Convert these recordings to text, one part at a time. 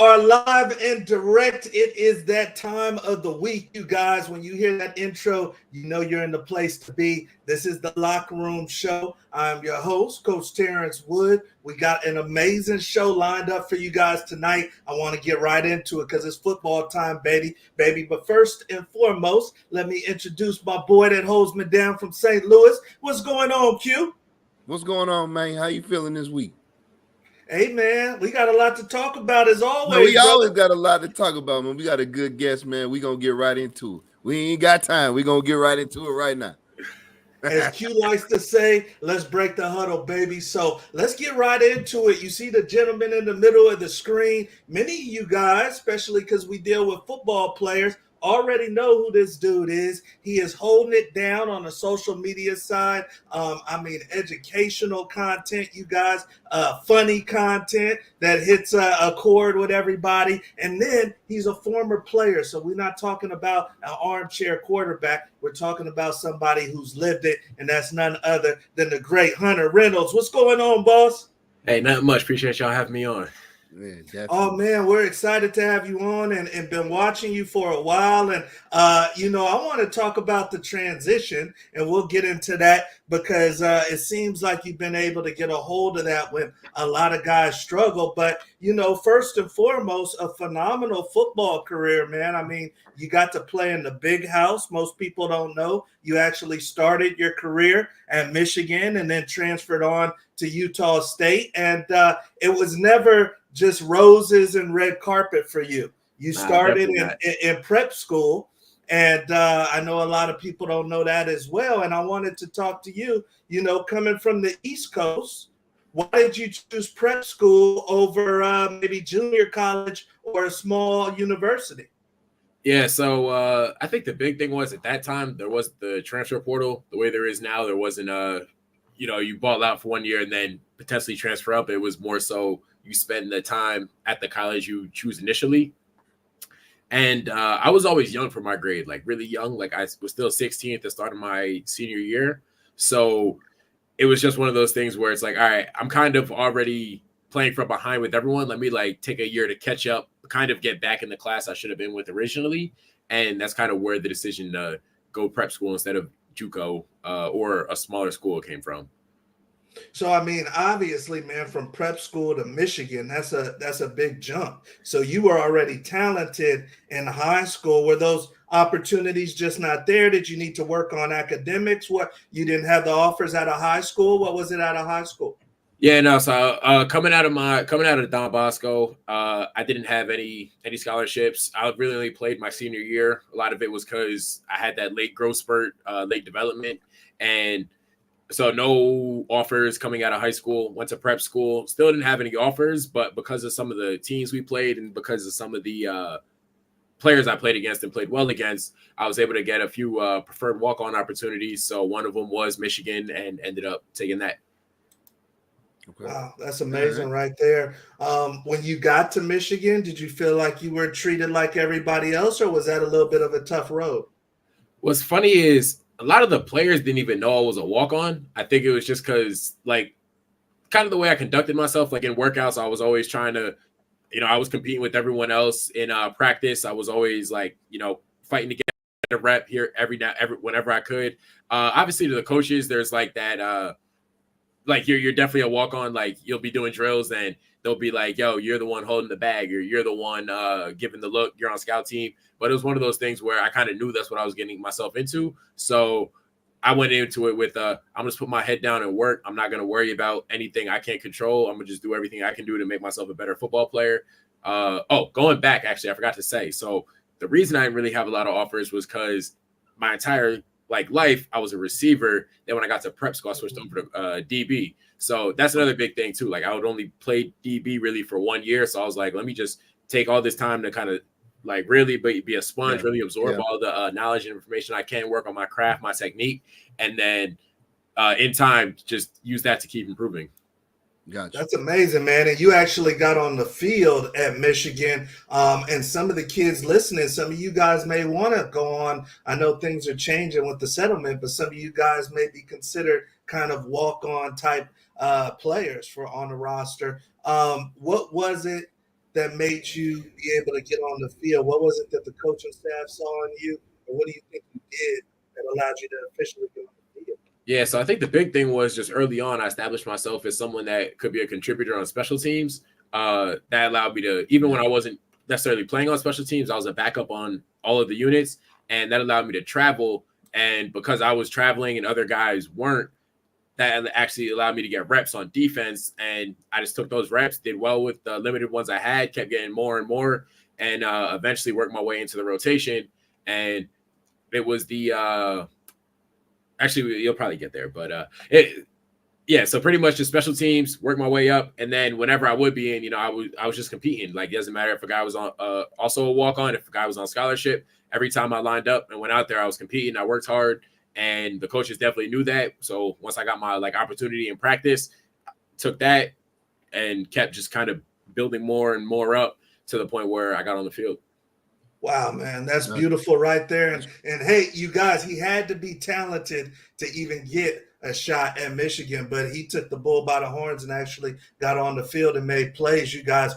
are live and direct. It is that time of the week, you guys. When you hear that intro, you know you're in the place to be. This is the Locker Room Show. I'm your host, Coach Terrence Wood. We got an amazing show lined up for you guys tonight. I want to get right into it because it's football time, baby. But first and foremost, let me introduce my boy that holds me down from St. Louis. What's going on, Q? What's going on, man? How you feeling this week? Hey, man, we got a lot to talk about as always, No, we always brother. got a lot to talk about, man. We got a good guest, man. We gonna get right into it. We ain't got time. We gonna get right into it right now. As Q likes to say, let's break the huddle, baby. So let's get right into it. You see the gentleman in the middle of the screen. Many of you guys, especially because we deal with football players, already know who this dude is. He is holding it down on the social media side. Educational content, you guys, funny content that hits a chord with everybody. And then he's a former player. So we're not talking about an armchair quarterback. We're talking about somebody who's lived it, and that's none other than the great Hunter Reynolds. What's going on, boss? Hey, not much. Appreciate y'all having me on. Yeah, oh man, we're excited to have you on and been watching you for a while. And I want to talk about the transition, and we'll get into that because it seems like you've been able to get a hold of that when a lot of guys struggle. But first and foremost, a phenomenal football career, man. I mean, you got to play in the big house. Most people don't know you actually started your career at Michigan and then transferred on to Utah State, and it was never just roses and red carpet for you. You started in prep school, and I know a lot of people don't know that as well. And I wanted to talk to you, coming from the East Coast, why did you choose prep school over maybe junior college or a small university? Yeah, so I think the big thing was at that time, there was the transfer portal the way there is now. There wasn't you ball out for 1 year and then potentially transfer up. It was more so you spend the time at the college you choose initially. And I was always young for my grade, like really young. Like I was still 16 at the start of my senior year. So it was just one of those things where it's like, all right, I'm kind of already playing from behind with everyone. Let me take a year to catch up, kind of get back in the class I should have been with originally. And that's kind of where the decision to go prep school instead of JUCO or a smaller school came from. So, I mean, obviously, man, from prep school to Michigan, that's a big jump. So you were already talented in high school. Were those opportunities just not there? Did you need to work on academics? What, you didn't have the offers out of high school? What was it out of high school? Yeah, no. So coming out of Don Bosco, I didn't have any scholarships. I really only played my senior year. A lot of it was because I had that late growth spurt, late development, and so no offers coming out of high school. Went to prep school. Still didn't have any offers, but because of some of the teams we played and because of some of the players I played against and played well against, I was able to get a few preferred walk-on opportunities. So one of them was Michigan, and ended up taking that. Okay. Wow, that's amazing right there. When you got to Michigan, did you feel like you were treated like everybody else, or was that a little bit of a tough road? What's funny is a lot of the players didn't even know I was a walk-on. I think it was just because, kind of the way I conducted myself, in workouts, I was always trying to, I was competing with everyone else in practice. I was always fighting to get a rep here whenever I could. Obviously, to the coaches, there's that. You're definitely a walk-on. You'll be doing drills and they'll be like, yo, you're the one holding the bag, or you're the one giving the look, you're on scout team. But it was one of those things where I kind of knew that's what I was getting myself into. So I went into it with I'm just put my head down and work. I'm not going to worry about anything I can't control. I'm going to just do everything I can do to make myself a better football player. Going back, actually, I forgot to say. So the reason I didn't really have a lot of offers was because my entire life, I was a receiver. Then when I got to prep school, I switched over to DB. So that's another big thing too. I would only play DB really for 1 year. So I was like, let me just take all this time to kind of really be a sponge, really absorb all the knowledge and information I can, work on my craft, my technique, and then in time, just use that to keep improving. Gotcha. That's amazing, man. And you actually got on the field at Michigan. And some of the kids listening, some of you guys may want to go on. I know things are changing with the settlement, but some of you guys may be considered kind of walk-on type players for on the roster. What was it that made you be able to get on the field? What was it that the coaching staff saw in you, and what do you think you did that allowed you to officially get on the field? Yeah, so I think the big thing was just early on, I established myself as someone that could be a contributor on special teams. That allowed me to, even when I wasn't necessarily playing on special teams, I was a backup on all of the units, and that allowed me to travel. And because I was traveling and other guys weren't, that actually allowed me to get reps on defense. And I just took those reps, did well with the limited ones I had, kept getting more and more, and eventually worked my way into the rotation. And it was the actually, you'll probably get there, but yeah, so pretty much just special teams, work my way up, and then whenever I would be in, I was just competing. Like, it doesn't matter if a guy was on also a walk on, if a guy was on scholarship. Every time I lined up and went out there, I was competing. I worked hard, and the coaches definitely knew that. So once I got my opportunity in practice, took that and kept just kind of building more and more up to the point where I got on the field. Wow, man, that's beautiful right there. And hey, you guys, he had to be talented to even get a shot at Michigan, but he took the bull by the horns and actually got on the field and made plays, you guys.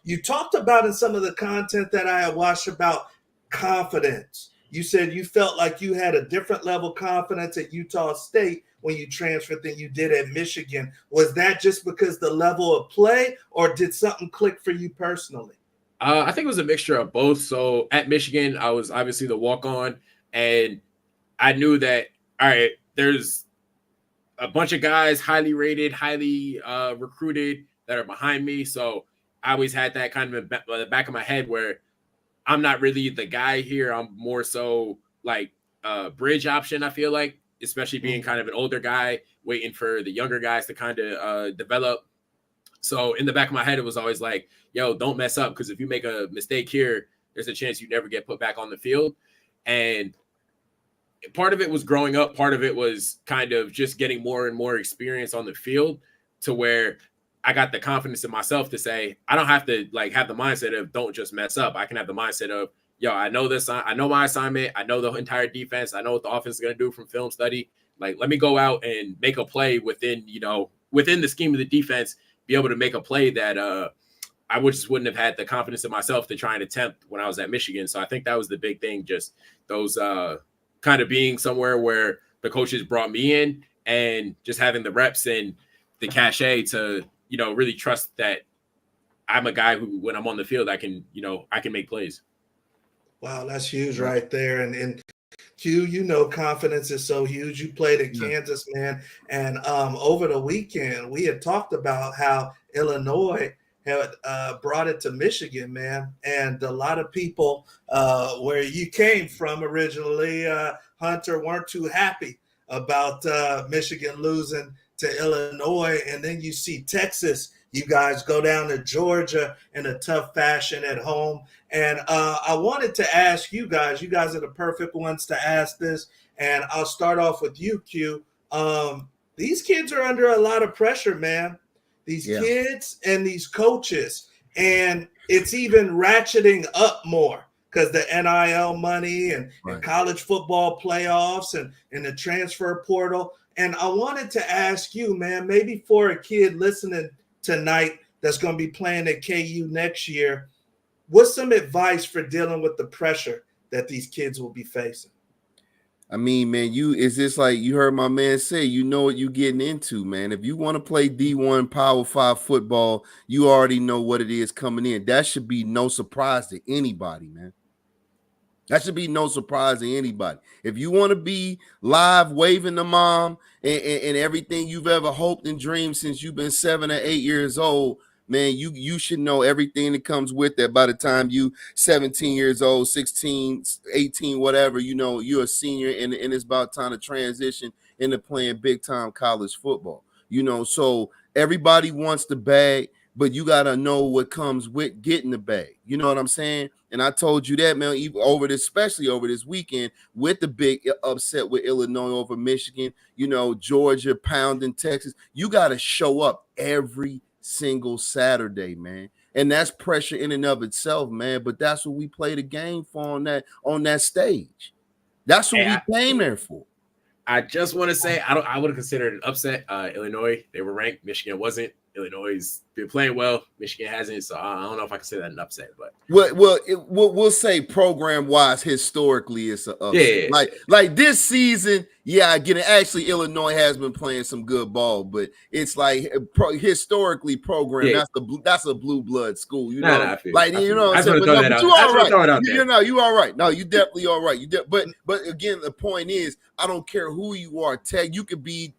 You talked about in some of the content that I had watched about confidence. You said you felt like you had a different level of confidence at Utah State when you transferred than you did at Michigan. Was that just because the level of play, or did something click for you personally? I think it was a mixture of both. So at Michigan, I was obviously the walk-on, and I knew that, all right, there's a bunch of guys highly rated, highly recruited that are behind me. So I always had that kind of in the back of my head where I'm not really the guy here. I'm more so like a bridge option, I feel like, especially being kind of an older guy, waiting for the younger guys to kind of develop. So in the back of my head, it was always like, yo, don't mess up, because if you make a mistake here, there's a chance you never get put back on the field. And part of it was growing up. Part of it was kind of just getting more and more experience on the field to where I got the confidence in myself to say, I don't have to have the mindset of don't just mess up. I can have the mindset of, yo, I know this. I know my assignment. I know the entire defense. I know what the offense is going to do from film study. Let me go out and make a play within the scheme of the defense, be able to make a play that I just wouldn't have had the confidence in myself to try and attempt when I was at Michigan. So I think that was the big thing, just those kind of being somewhere where the coaches brought me in and just having the reps and the cachet to, really trust that I'm a guy who, when I'm on the field, I can make plays. Wow, that's huge right there. And Q, confidence is so huge. You played at Kansas, man. And over the weekend, we had talked about how Illinois had brought it to Michigan, man. And a lot of people where you came from originally, Hunter, weren't too happy about Michigan losing to Illinois. And then you see Texas. You guys go down to Georgia in a tough fashion at home. And I wanted to ask you guys are the perfect ones to ask this. And I'll start off with you, Q. These kids are under a lot of pressure, man. These kids and these coaches. And it's even ratcheting up more because the NIL money and college football playoffs and the transfer portal. And I wanted to ask you, man, maybe for a kid listening tonight that's going to be playing at KU next year, what's some advice for dealing with the pressure that these kids will be facing? I mean, man, it's just like you heard my man say, you know what you're getting into, man. If you want to play D1 Power 5 football, you already know what it is coming in. That should be no surprise to anybody, man. That should be no surprise to anybody. If you want to be live waving the mom and everything you've ever hoped and dreamed since you've been 7 or 8 years old, man, you should know everything that comes with that by the time you 17 years old, 16, 18, whatever, you're a senior and it's about time to transition into playing big time college football. So everybody wants the bag, but you got to know what comes with getting the bag. You know what I'm saying? And I told you that, man, especially over this weekend with the big upset with Illinois over Michigan, Georgia pounding Texas. You got to show up every single Saturday, man. And that's pressure in and of itself, man. But that's what we play the game for on that stage. That's what we came there for. I just want to say I would have considered an upset. Illinois, they were ranked. Michigan wasn't. Illinois has been playing well. Michigan hasn't, so I don't know if I can say that an upset. But we'll say program wise, historically, it's an upset. Yeah. Like this season, yeah, I get it. Actually, Illinois has been playing some good ball, but it's like historically, program that's a blue blood school. You know, I feel like you. you know what I'm saying. But you all right. You all right. No, you definitely all right. But again, the point is, I don't care who you are. Tech, you could be,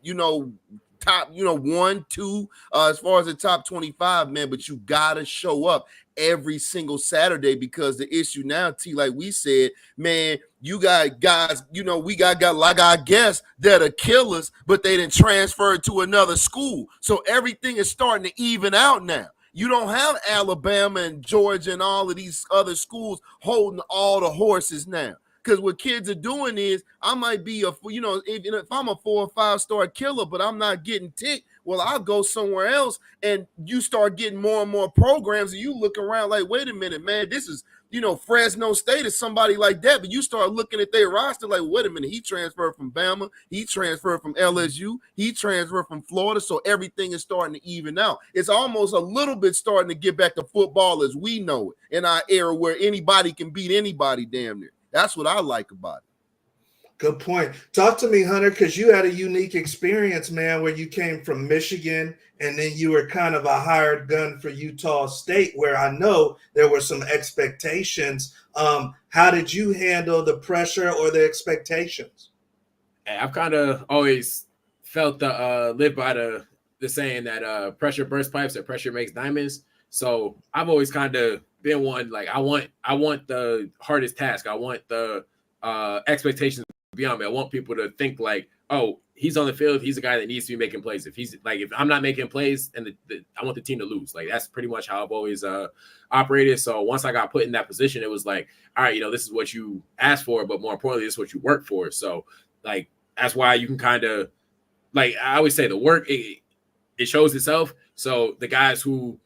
top, 1, 2, as far as the top 25, man, but you gotta show up every single Saturday, because the issue now, T, like we said, man, you got guys, we got like our guests that are killers, but they didn't transfer to another school. So everything is starting to even out now. You don't have Alabama and Georgia and all of these other schools holding all the horses now. Because what kids are doing is, I might be if I'm a 4 or 5 star killer, but I'm not getting ticked, well, I'll go somewhere else, and you start getting more and more programs, and you look around like, wait a minute, man, this is, Fresno State is somebody like that, but you start looking at their roster like, wait a minute, he transferred from Bama, he transferred from LSU, he transferred from Florida, so everything is starting to even out. It's almost a little bit starting to get back to football as we know it in our era, where anybody can beat anybody damn near. That's what I like about it. Good point. Talk to me, Hunter, because you had a unique experience, man, where you came from Michigan and then you were kind of a hired gun for Utah State, where I know there were some expectations. How did you handle the pressure or the expectations? I've kind of always felt live by the saying that pressure bursts pipes or pressure makes diamonds. So I've always kind of been one, like I want the hardest task. I want the expectations beyond me. I want people to think like, oh, he's on the field, he's a guy that needs to be making plays. If I'm not making plays, and I want the team to lose. Like, that's pretty much how I've always operated. So once I got put in that position, it was like, all right, this is what you asked for, but more importantly, this is what you work for. So like, that's why you can kind of, like, I always say the work, it shows itself. So the guys who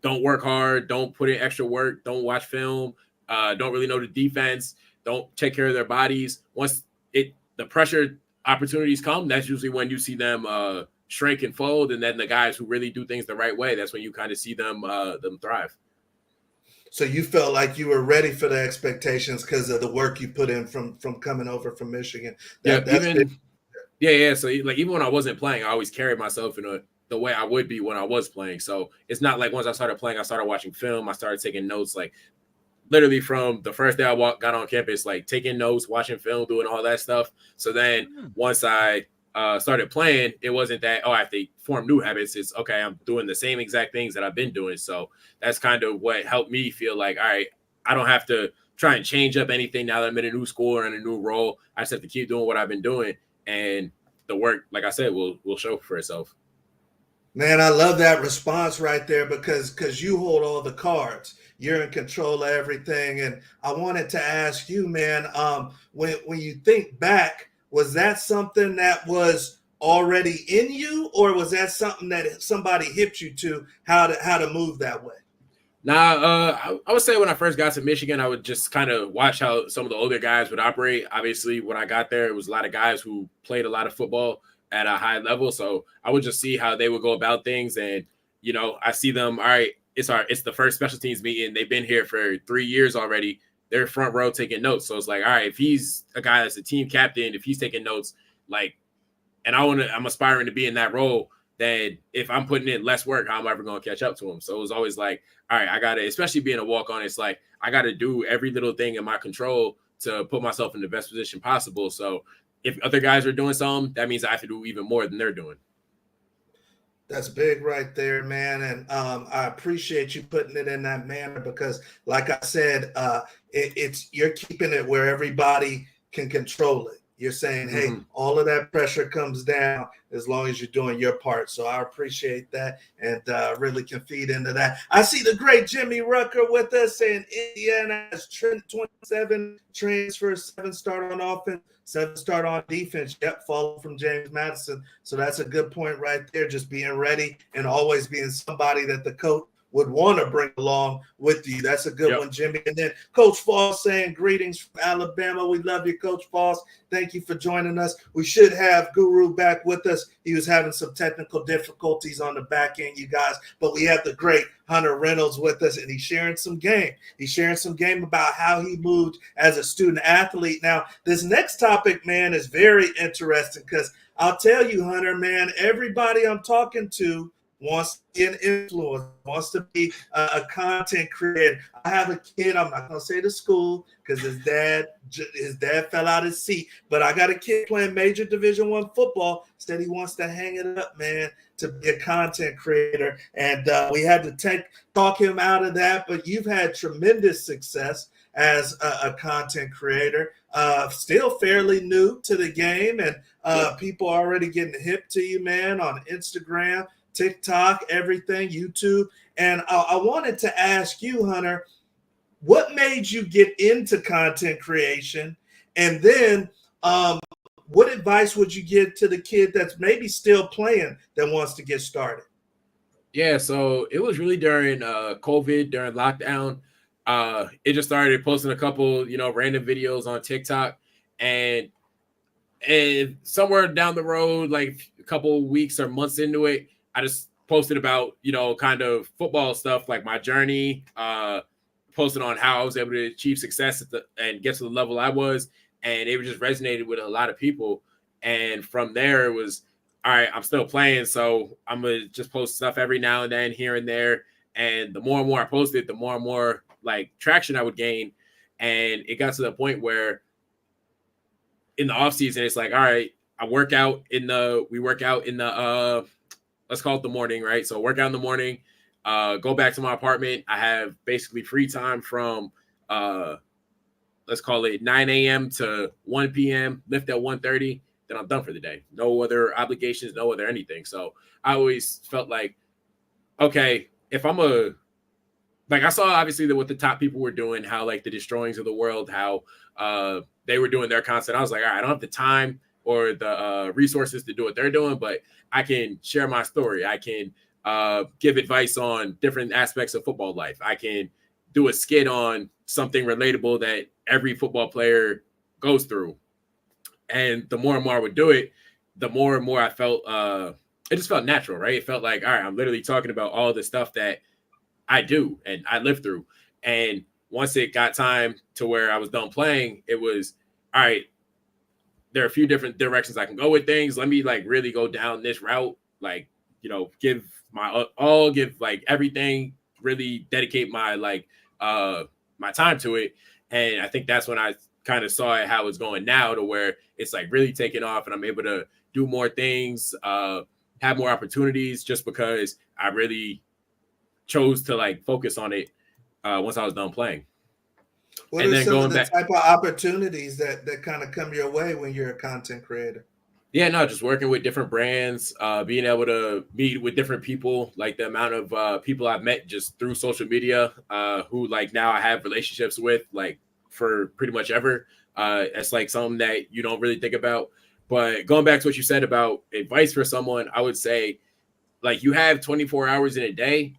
don't work hard, don't put in extra work, don't watch film, don't really know the defense, don't take care of their bodies. Once the pressure opportunities come, that's usually when you see them shrink and fold. And then the guys who really do things the right way, that's when you kind of see them thrive. So you felt like you were ready for the expectations because of the work you put in from coming over from Michigan. So like, even when I wasn't playing, I always carried myself in the way I would be when I was playing. So it's not like once I started playing, I started watching film, I started taking notes, like literally from the first day I got on campus, like taking notes, watching film, doing all that stuff. So then once I started playing, it wasn't that, I have to form new habits. It's okay, I'm doing the same exact things that I've been doing. So that's kind of what helped me feel like, all right, I don't have to try and change up anything now that I'm in a new school or in a new role. I just have to keep doing what I've been doing. And the work, like I said, will show for itself. Man, I love that response right there, because you hold all the cards. You're in control of everything. And I wanted to ask you, man, when you think back, was that something that was already in you, or was that something that somebody hipped you to how to move that way? I would say when I first got to Michigan, I would just kind of watch how some of the older guys would operate. Obviously, when I got there, it was a lot of guys who played a lot of football at a high level. So I would just see how they would go about things. And, I see them, all right, it's the first special teams meeting. They've been here for 3 years already. They're front row taking notes. So it's like, all right, if he's a guy that's a team captain, if he's taking notes, like, and I'm aspiring to be in that role, then if I'm putting in less work, how am I ever going to catch up to him? So it was always like, all right, I got to, especially being a walk-on, it's like, I got to do every little thing in my control to put myself in the best position possible. So if other guys are doing something, that means I have to do even more than they're doing. That's big right there, man. And I appreciate you putting it in that manner, because like I said, you're keeping it where everybody can control it. You're saying, hey, all of that pressure comes down as long as you're doing your part. So I appreciate that, and really can feed into that. I see the great Jimmy Rucker with us, in Indiana has 27 transfers, 7 start on offense, 7 start on defense. Yep, follow from James Madison. So that's a good point right there, just being ready and always being somebody that the coach would want to bring along with you. That's a good Yep. one, Jimmy. And then Coach Foss saying greetings from Alabama. We love you, Coach Foss. Thank you for joining us. We should have Guru back with us. He was having some technical difficulties on the back end, you guys, but we have the great Hunter Reynolds with us, and he's sharing some game. He's sharing some game about how he moved as a student athlete. Now, this next topic, man, is very interesting because I'll tell you, Hunter, man, everybody I'm talking to wants to be an influencer, wants to be a content creator. I have a kid. I'm not gonna say the school because his dad fell out his seat. But I got a kid playing major Division I football. Said he wants to hang it up, man, to be a content creator. And we had to talk him out of that. But you've had tremendous success as a content creator. Still fairly new to the game, and people already getting hip to you, man, on Instagram, TikTok, everything, YouTube. And I wanted to ask you, Hunter, what made you get into content creation? And then what advice would you give to the kid that's maybe still playing that wants to get started? Yeah, so it was really during COVID, during lockdown. It just started posting a couple, random videos on TikTok, and somewhere down the road, like a couple weeks or months into it, I just posted about, kind of football stuff, like my journey, posted on how I was able to achieve success and get to the level I was. And it just resonated with a lot of people. And from there, it was, all right, I'm still playing. So I'm going to just post stuff every now and then, here and there. And the more and more I posted, the more and more like traction I would gain. And it got to the point where in the off season, it's like, all right, we work out in the let's call it the morning, right? So work out in the morning, go back to my apartment. I have basically free time from, let's call it 9 a.m. to 1 p.m, lift at 1:30, then I'm done for the day. No other obligations, no other anything. So I always felt like, okay, if I'm I saw obviously what the top people were doing, how like the Destroyings of the world, how they were doing their content. I was like, all right, I don't have the time or the resources to do what they're doing, but I can share my story. I can give advice on different aspects of football life. I can do a skit on something relatable that every football player goes through. And the more and more I would do it, the more and more I felt, it just felt natural, right? It felt like, all right, I'm literally talking about all the stuff that I do and I live through. And once it got time to where I was done playing, it was, all right, there are a few different directions I can go with things. Let me like really go down this route, like, give my all, give like everything, really dedicate my my time to it. And I think that's when I kind of saw it, how it's going now, to where it's like really taking off and I'm able to do more things, have more opportunities, just because I really chose to like focus on it once I was done playing. What are some of the type of opportunities that kind of come your way when you're a content creator? Yeah, no, just working with different brands, being able to meet with different people, like the amount of people I've met just through social media, who like now I have relationships with like for pretty much ever. It's like something that you don't really think about. But going back to what you said about advice for someone, I would say, like, you have 24 hours in a day.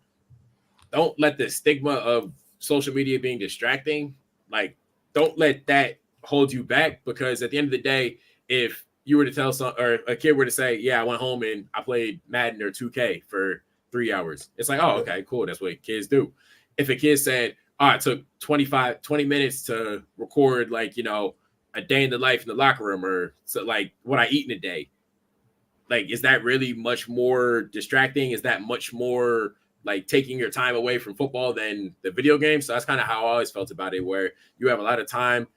Don't let the stigma of social media being distracting, like, don't let that hold you back, because at the end of the day, if you were to tell or a kid were to say, yeah, I went home and I played Madden or 2K for 3 hours, it's like, oh, okay, cool. That's what kids do. If a kid said, oh, I took 20 minutes to record, like, a day in the life in the locker room, or so, like, what I eat in a day, like, is that really much more distracting? Is that much more like taking your time away from football than the video game? So that's kind of how I always felt about it, where you have a lot of time.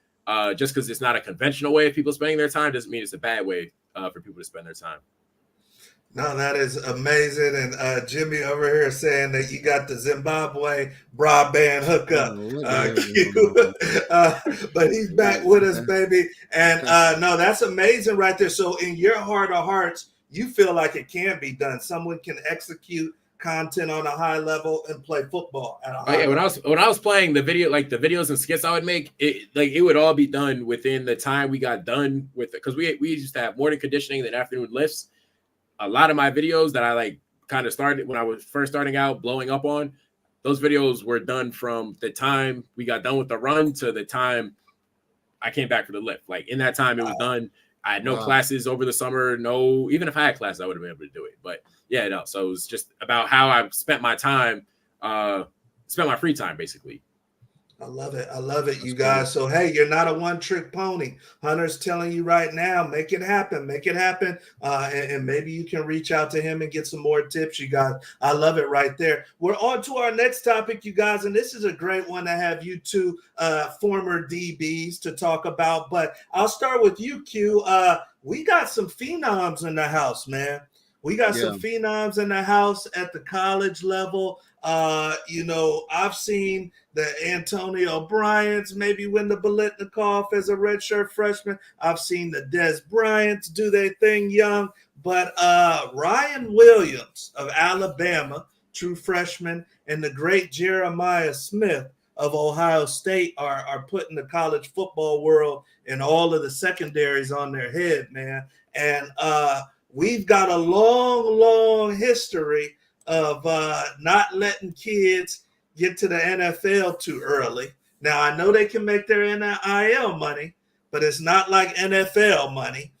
Just because it's not a conventional way of people spending their time doesn't mean it's a bad way for people to spend their time. No, that is amazing. And Jimmy over here saying that you got the Zimbabwe broadband hookup. But he's back with us, baby. And no, that's amazing right there. So in your heart of hearts, you feel like it can be done. Someone can execute content on a high level and play football at a high level. When I was playing the video, like the videos and skits I would make, it would all be done within the time we got done with it, because we used to have morning conditioning and afternoon lifts. A lot of my videos that I like kind of started when I was first starting out, blowing up on, those videos were done from the time we got done with the run to the time I came back for the lift. Like in that time, it was done. I had no classes over the summer. No, even if I had classes, I would have been able to do it. But yeah, no. So it was just about how I spent my time, spent my free time, basically. I love it. I love it, you guys. So, hey, you're not a one-trick pony. Hunter's telling you right now, make it happen. Make it happen. And maybe you can reach out to him and get some more tips, you guys. I love it right there. We're on to our next topic, you guys. And this is a great one to have you two former DBs to talk about. But I'll start with you, Q. We got some phenoms in the house, man. We got some phenoms in the house at the college level. I've seen the Antonio Bryants maybe win the Biletnikoff as a redshirt freshman. I've seen the Des Bryants do their thing young. But Ryan Williams of Alabama, true freshman, and the great Jeremiah Smith of Ohio State are putting the college football world and all of the secondaries on their head, man. And we've got a long, long history of not letting kids get to the NFL too early. Now, I know they can make their NIL money, but it's not like NFL money.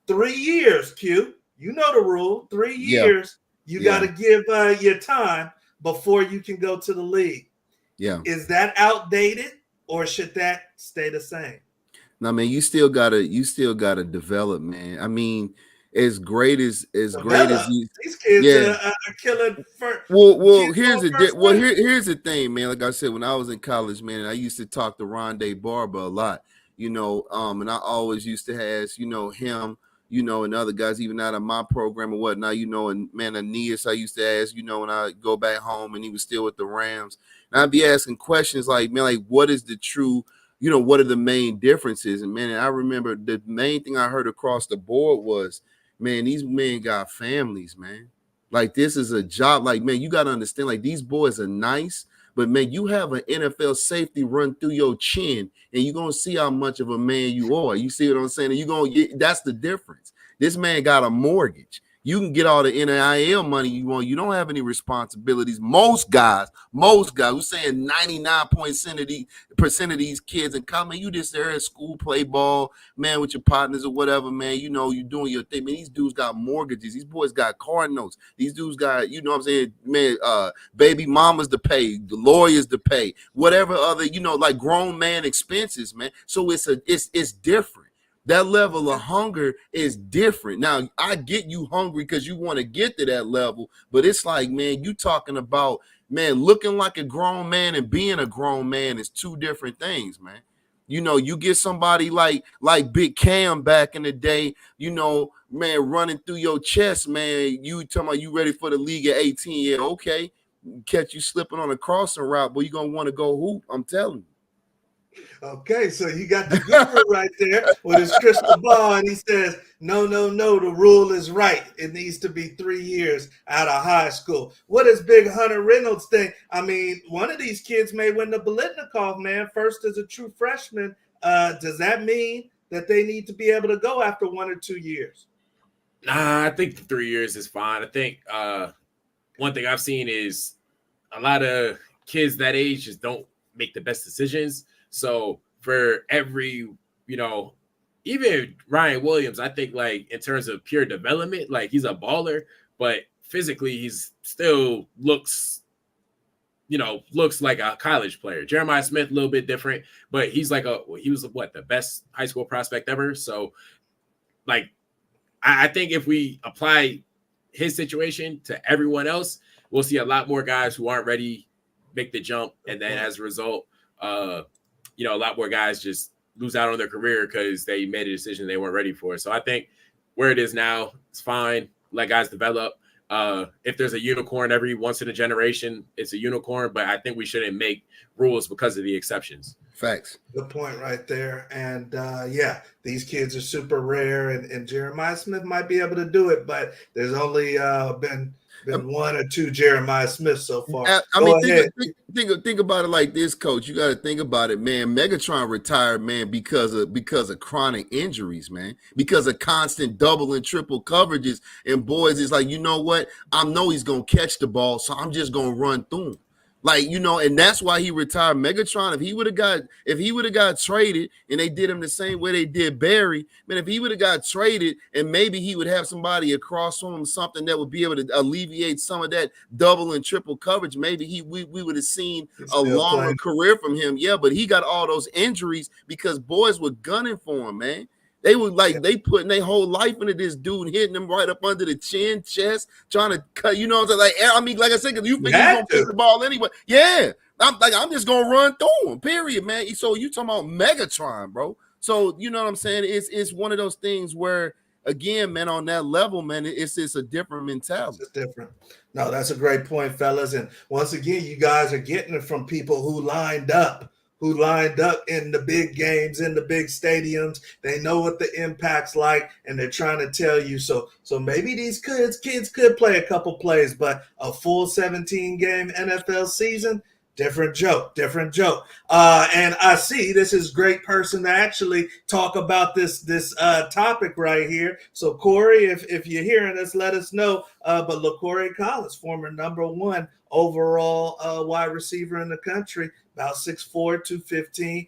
3 years, Q. You know the rule. 3 years, you got to give your time before you can go to the league. Yeah. Is that outdated or should that stay the same? No, man, you still gotta develop, man. I mean, as great as these kids are killing. Here's the thing, man. Like I said, when I was in college, man, I used to talk to Rondé Barber a lot, and I always used to ask, him, and other guys, even out of my program or whatnot, and man, Aeneas, I used to ask, when I go back home and he was still with the Rams, and I'd be asking questions like, man, like what is the true, what are the main differences? And man, I remember the main thing I heard across the board was, man, these men got families, man. Like, this is a job. Like, man, you got to understand, like, these boys are nice, but, man, you have an NFL safety run through your chin, and you're going to see how much of a man you are. You see what I'm saying? And that's the difference. This man got a mortgage. You can get all the NIL money you want. You don't have any responsibilities. Most guys, we're saying 99% of these kids in common, you just there at school, play ball, man, with your partners or whatever, man. You're doing your thing. Man, these dudes got mortgages. These boys got car notes. These dudes got, what I'm saying, man, baby mamas to pay, the lawyers to pay, whatever other, like grown man expenses, man. So it's different. That level of hunger is different. Now, I get you hungry because you want to get to that level, but it's like, man, you talking about, man, looking like a grown man and being a grown man is two different things, man. You get somebody like Big Cam back in the day, man, running through your chest, man. You talking about you ready for the league at 18? Yeah, okay. Catch you slipping on a crossing route, but you're going to want to go hoop, I'm telling you. Okay, so you got the guru right there with his crystal ball, and he says, no, the rule is right. It needs to be 3 years out of high school. What does Big Hunter Reynolds think? I mean, one of these kids may win the Biletnikoff, man, first as a true freshman. Does that mean that they need to be able to go after 1 or 2 years? Nah, I think 3 years is fine. I think one thing I've seen is a lot of kids that age just don't make the best decisions. So for every, even Ryan Williams, I think like in terms of pure development, like he's a baller, but physically he's still looks like a college player. Jeremiah Smith, a little bit different, but he was the best high school prospect ever. So like, I think if we apply his situation to everyone else, we'll see a lot more guys who aren't ready make the jump. And then as a result, a lot more guys just lose out on their career because they made a decision they weren't ready for. So I think where it is now, it's fine. Let guys develop. If there's a unicorn every once in a generation, it's a unicorn. But I think we shouldn't make rules because of the exceptions. Facts. Good point right there. And these kids are super rare, and Jeremiah Smith might be able to do it, but there's only been been one or two Jeremiah Smith so far. I Go mean, ahead. think about it like this, Coach. You got to think about it, man. Megatron retired, man, because of chronic injuries, man, because of constant double and triple coverages. And boys, it's like, you know what? I know he's gonna catch the ball, so I'm just gonna run through him. Like, you know, and that's why he retired. Megatron, if he would have got traded and they did him the same way they did Barry, man, if he would have got traded and maybe he would have somebody across from him, something that would be able to alleviate some of that double and triple coverage, maybe we would have seen a longer career from him. Yeah, but he got all those injuries because boys were gunning for him, man. They were like, they putting their whole life into this dude, hitting him right up under the chin, chest, trying to cut, you know what I'm saying? Like, I mean, like I said, because you figure you're going to catch the ball anyway. Yeah. I'm just going to run through him, period, man. So you talking about Megatron, bro. So, you know what I'm saying? It's one of those things where, again, man, on that level, man, it's a different mentality. It's different. No, that's a great point, fellas. And once again, you guys are getting it from people who lined up in the big games, in the big stadiums. They know what the impact's like, and they're trying to tell you. So maybe these kids could play a couple plays, but a full 17-game NFL season, different joke. And I see this is a great person to actually talk about this topic right here. So Corey, if you're hearing us, let us know. But LaCorey Collins, former #1 overall wide receiver in the country, about 6'4", 215.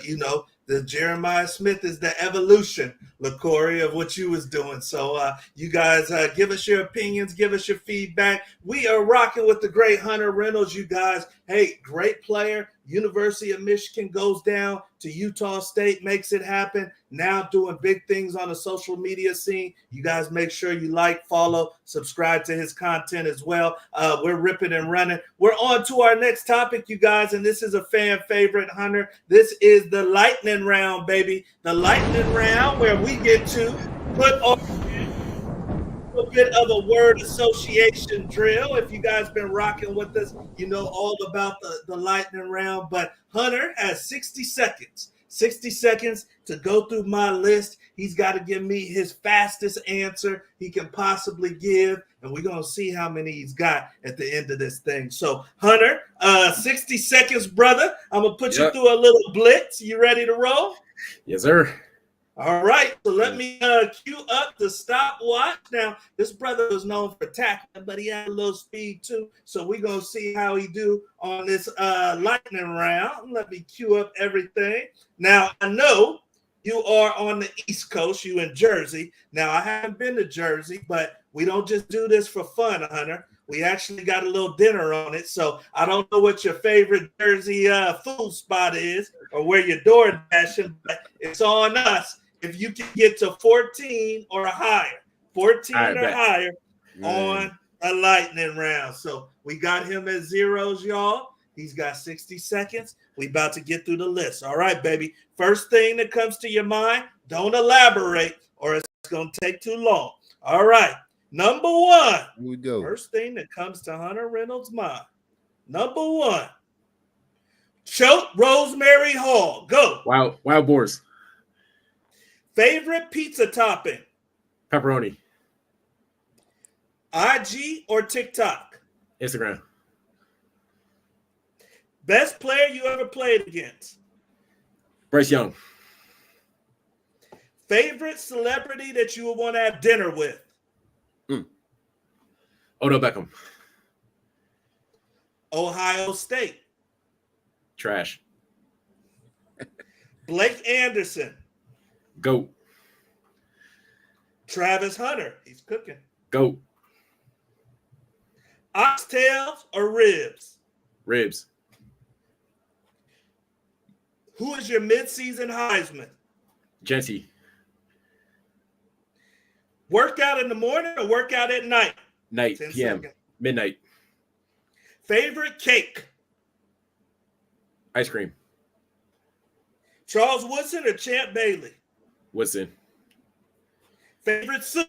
You know, the Jeremiah Smith is the evolution, LaCorey, of what you was doing. So you guys give us your opinions, give us your feedback. We are rocking with the great Hunter Reynolds, you guys. Hey, great player. University of Michigan goes down to Utah State, makes it happen. Now doing big things on the social media scene. You guys make sure you like, follow, subscribe to his content as well. We're ripping and running. We're on to our next topic, you guys, and this is a fan favorite, Hunter. This is the lightning round, baby. The lightning round where we get to put on a bit of a word association drill. If you guys been rocking with us, you know all about the lightning round. But Hunter has 60 seconds. 60 seconds to go through my list. He's got to give me his fastest answer he can possibly give, and we're going to see how many he's got at the end of this thing. So, Hunter, 60 seconds, brother. I'm going to put you through a little blitz. You ready to roll? Yes, sir. All right, so let me cue up the stopwatch. Now, this brother was known for tackling, but he had a little speed too. So we're going to see how he do on this lightning round. Let me cue up everything. Now, I know you are on the East Coast. You in Jersey. Now, I haven't been to Jersey, but we don't just do this for fun, Hunter. We actually got a little dinner on it. So I don't know what your favorite Jersey food spot is or where you're door dashing, but it's on us. If you can get to 14 or higher, 14 or higher on a lightning round. So we got him at zeros, y'all. He's got 60 seconds. We about to get through the list. All right, baby. First thing that comes to your mind, don't elaborate or it's going to take too long. All right. Number one. Here we go. First thing that comes to Hunter Reynolds' mind. Number one. Choke Rosemary Hall. Go. Wild boars. Favorite pizza topping? Pepperoni. IG or TikTok? Instagram. Best player you ever played against? Bryce Young. Favorite celebrity that you would want to have dinner with? Odell Beckham. Ohio State. Trash. Blake Anderson. Goat. Travis Hunter. He's cooking. Goat. Oxtails or ribs? Ribs. Who is your midseason Heisman? Genty. Workout in the morning or workout at night? Night. PM. Seconds. Midnight. Favorite cake? Ice cream. Charles Woodson or Champ Bailey? Woodson. Favorite soup?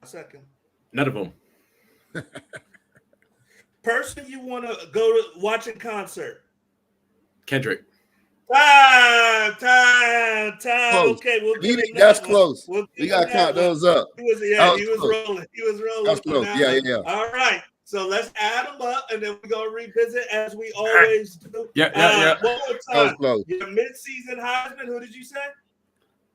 Second. None of them. Person you want to go to watch in concert? Kendrick. Time. Close. Okay, we'll give him That's that one. close. We'll We give him gotta that count one. those up. He was Close. rolling. He was rolling That's on close. that Yeah, one. yeah. All right. So let's add them up, and then we're gonna revisit as we always do. Yeah. One more That was time. close. Your mid-season Heisman. Who did you say?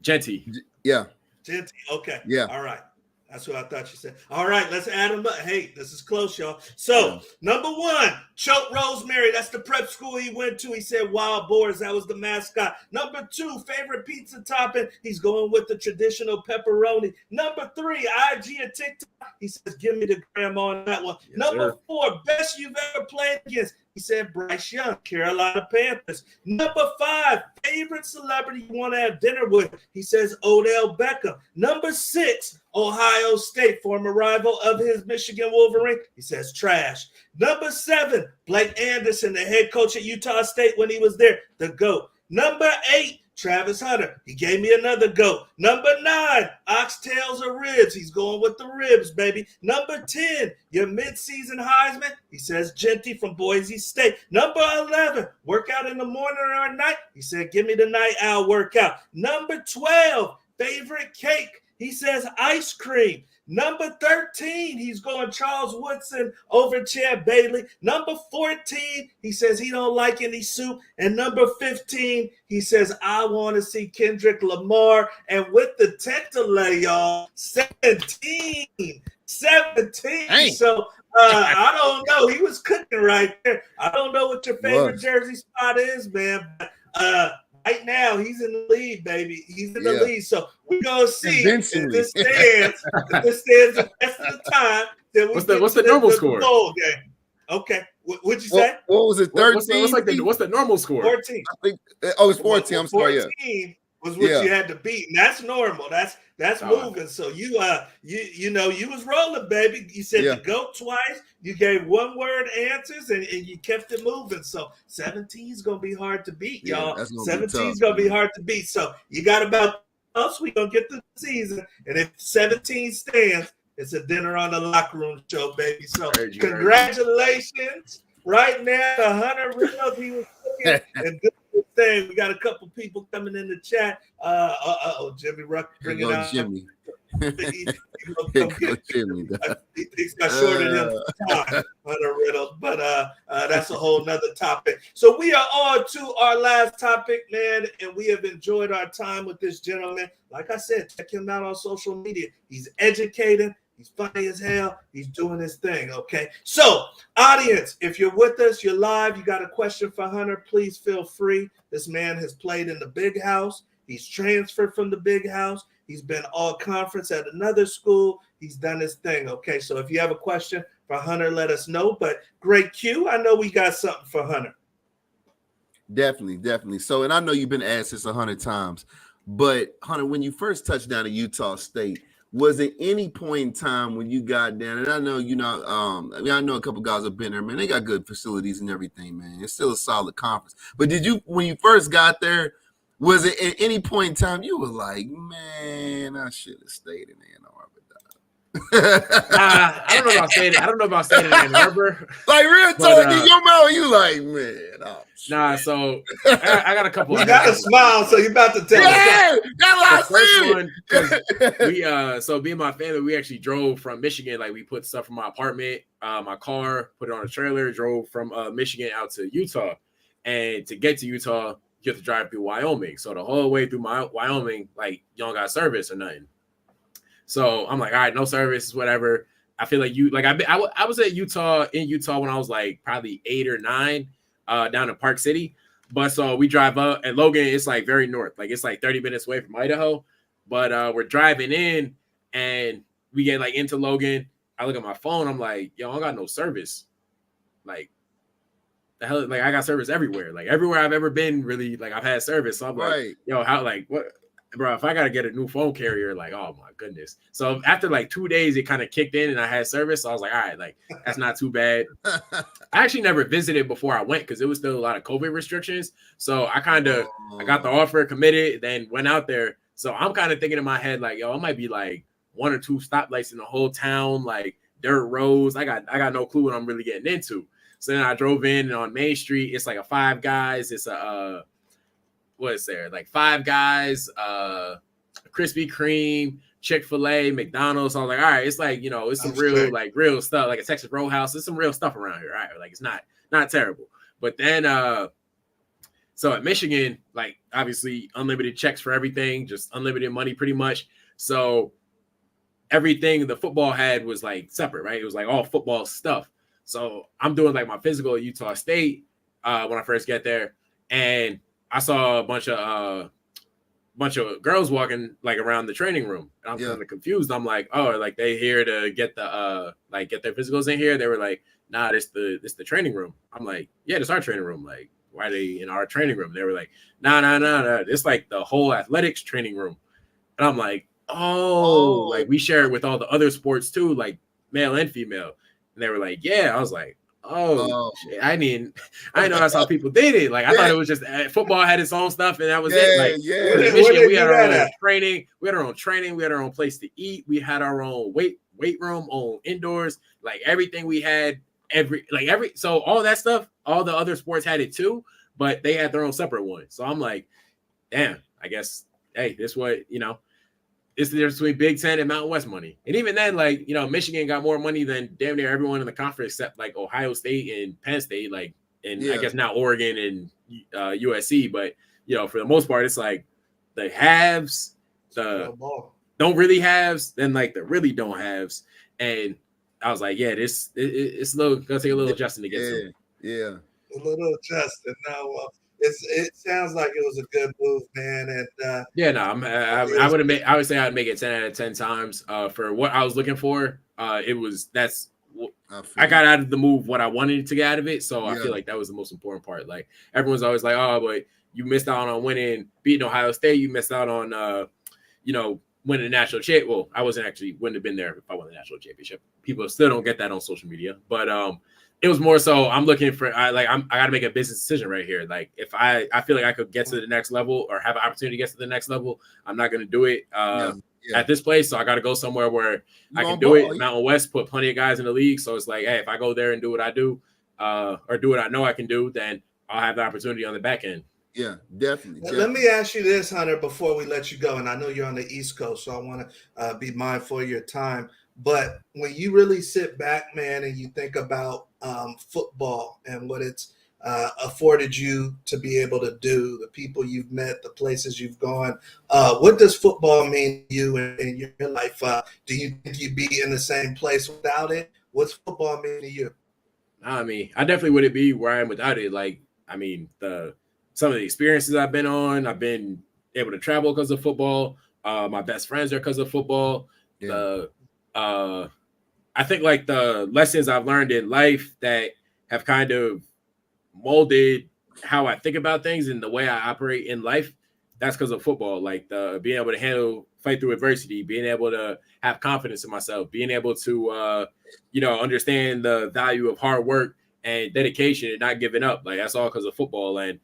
Genty. Yeah. Genty. Okay. Yeah. All right. That's what I thought you said. All right, let's add them up. Hey, this is close, y'all. So, number one, Choke Rosemary. That's the prep school he went to. He said Wild Boars. That was the mascot. Number two, favorite pizza topping. He's going with the traditional pepperoni. Number three, IG and TikTok. He says, give me the gram on that one. Yes, Number sir. four, best you've ever played against. He said Bryce Young, Carolina Panthers. Number five, favorite celebrity you want to have dinner with. He says Odell Beckham. Number six, Ohio State, former rival of his Michigan Wolverines. He says trash. Number seven, Blake Anderson, the head coach at Utah State when he was there, the GOAT. Number eight, Travis Hunter. He gave me another GOAT. Number nine, oxtails or ribs. He's going with the ribs, baby. Number 10, your midseason Heisman. He says Genty from Boise State. Number 11, workout in the morning or at night. He said, give me the night owl workout. Number 12, favorite cake. He says ice cream. Number 13, he's going Charles Woodson over Chad Bailey. Number 14, he says he don't like any soup. And number 15, he says, I want to see Kendrick Lamar. And with the Tentale, y'all, 17. Dang. So I don't know. He was cooking right there. I don't know what your favorite jersey spot is, man. But right now, he's in the lead, baby. He's in the lead. So we're gonna see if this stands. The rest of the time. Then we what's the normal score? Bowl game. Okay. What'd you say? What was it? 13. What's the normal score? 14. I think. Oh, it's 14. I'm sorry. 14 was what you had to beat, and that's normal. That's moving. So you was rolling, baby. You said the GOAT twice. You gave one word answers, and you kept it moving. So 17 is gonna be hard to beat, y'all. 17 is gonna be hard to beat. So you got about us. We gonna get through the season, and if 17 stands, it's a dinner on the locker room show, baby. So congratulations. Right now, the Hunter Reynolds, he was cooking and doing his thing. We got a couple people coming in the chat. Jimmy Ruck bringing out Jimmy. He's got shorted him time, Hunter Reynolds, but that's a whole nother topic. So we are on to our last topic, man, and we have enjoyed our time with this gentleman. Like I said, check him out on social media. He's educating. He's funny as hell. He's doing his thing, okay? So, audience, if you're with us, you're live, you got a question for Hunter, please feel free. This man has played in the big house. He's transferred from the big house. He's been all conference at another school. He's done his thing, okay? So if you have a question for Hunter, let us know. But great Q, I know we got something for Hunter. Definitely. So, and I know you've been asked this 100 times, but Hunter, when you first touched down at Utah State, was it any point in time when you got down? And I know, I know a couple guys have been there, man. They got good facilities and everything, man. It's still a solid conference. But when you first got there, was it at any point in time you were like, man, I should have stayed in Ann Arbor? I don't know about staying in Ann Arbor. Like real talk, in your mouth, you like, man. Nah, so I got a couple. You got a smile, so you about to tell us. The first one, because so me and my family, we actually drove from Michigan. Like we put stuff from my apartment, my car, put it on a trailer, drove from Michigan out to Utah. And to get to Utah, you have to drive through Wyoming. So the whole way through Wyoming, like you don't got service or nothing. So I'm like, all right, no service, whatever. I feel like I was in Utah when I was like probably 8 or 9, down in Park City. But so we drive up, and Logan, it's like very north, like it's like 30 minutes away from Idaho. But we're driving in, and we get like into Logan. I look at my phone, I'm like, yo, I don't got no service. Like the hell, like I got service everywhere. Like everywhere I've ever been, really, like I've had service. So I'm like, yo, how, like what? Bro, if I gotta get a new phone carrier, like, oh my goodness. So after like 2 days, it kind of kicked in and I had service. So I was like, all right, like that's not too bad. I actually never visited before I went because it was still a lot of COVID restrictions. So I got the offer, committed, then went out there. So I'm kind of thinking in my head, like, yo, it might be like 1 or 2 stoplights in the whole town, like dirt roads. I got no clue what I'm really getting into. So then I drove in, and on Main Street, it's like a Five Guys. It's a what's there? Like Five Guys, Krispy Kreme, Chick-fil-A, McDonald's. So I was like, all right, it's like, it's some real stuff, like a Texas Roadhouse. There's some real stuff around here. All right. Like it's not terrible. But then so at Michigan, like obviously unlimited checks for everything, just unlimited money pretty much. So everything the football had was like separate, right? It was like all football stuff. So I'm doing like my physical at Utah State when I first get there, and I saw a bunch of girls walking like around the training room, and I'm kind of confused. I'm like, oh, like they here to get the get their physicals in here. They were like, nah, this the training room. I'm like, yeah, this our training room. Like, why are they in our training room? They were like, nah. It's like the whole athletics training room. And I'm like, oh, like we share it with all the other sports too, like male and female. And they were like, yeah. I was like, oh. Shit. I didn't know that's how people did it. Like I thought it was just football had its own stuff and that was it. Like in Michigan, we had our own training, we had our own place to eat, we had our own weight room, own indoors, like everything we had. So all that stuff, all the other sports had it too, but they had their own separate one. So I'm like, damn, I guess, hey, this what, it's the difference between Big Ten and Mountain West money. And even then, like, Michigan got more money than damn near everyone in the conference except like Ohio State and Penn State, like, and I guess now Oregon and USC. But, for the most part, it's like the haves, the don't really haves, then like the really don't haves. And I was like, yeah, it's gonna take a little adjusting to get to. Yeah. A little adjusting. No, it sounds like it was a good move, man. And I would say I'd make it 10 out of 10 times. For what I was looking for, I got out of the move what I wanted to get out of it. So I feel like that was the most important part. Like everyone's always like, oh, but you missed out on beating Ohio State. You missed out on winning the national championship. Well, I wouldn't have been there if I won the national championship. People still don't get that on social media, but it was more so I'm looking for I got to make a business decision right here. Like if I feel like I could get to the next level or have an opportunity to get to the next level, I'm not going to do it at this place. So I got to go somewhere where I can do it. Mountain West put plenty of guys in the league, so it's like, hey, if I go there and do what I do, or do what I know I can do, then I'll have the opportunity on the back end. Yeah, definitely. Let me ask you this, Hunter, before we let you go. And I know you're on the East Coast, so I want to be mindful of your time. But when you really sit back, man, and you think about football and what it's afforded you to be able to do, the people you've met, the places you've gone, what does football mean to you in your life? Do you think you'd be in the same place without it? What's football mean to you? I mean, I definitely wouldn't be where I am without it. Like, I mean, some of the experiences I've been on, I've been able to travel because of football. My best friends are because of football. Yeah. I think like the lessons I've learned in life that have kind of molded how I think about things and the way I operate in life, that's because of football. Like being able to fight through adversity, being able to have confidence in myself, being able to, understand the value of hard work and dedication and not giving up. Like that's all because of football. And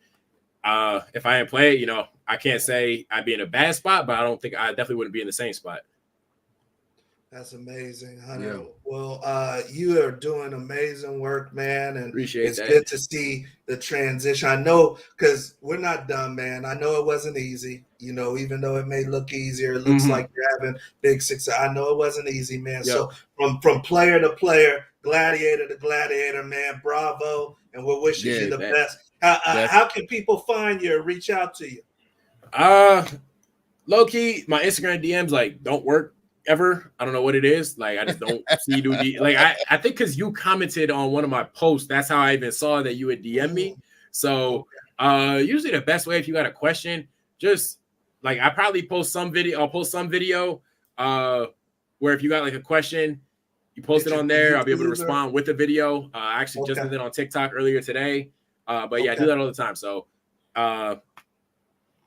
if I didn't play it, I can't say I'd be in a bad spot, but I definitely wouldn't be in the same spot. That's amazing, Hunter. Yeah. Well, you are doing amazing work, man, and it's good to see the transition. I know because we're not done, man. I know it wasn't easy, even though it may look easier, it looks like you're having big success. I know it wasn't easy, man. Yep. So from player to player, gladiator to gladiator, man, bravo, and we're wishing you the best. How can people find you or reach out to you? Low key, my Instagram DMs don't work ever. I don't know what it is. Like I just don't see you. Like I think because you commented on one of my posts, that's how I even saw that you would DM me. So usually the best way if you got a question, just like I probably post some video. I'll post some video where if you got a question, you post it on there. I'll be able to respond with the video. I actually just did it on TikTok earlier today. But yeah, I do that all the time. So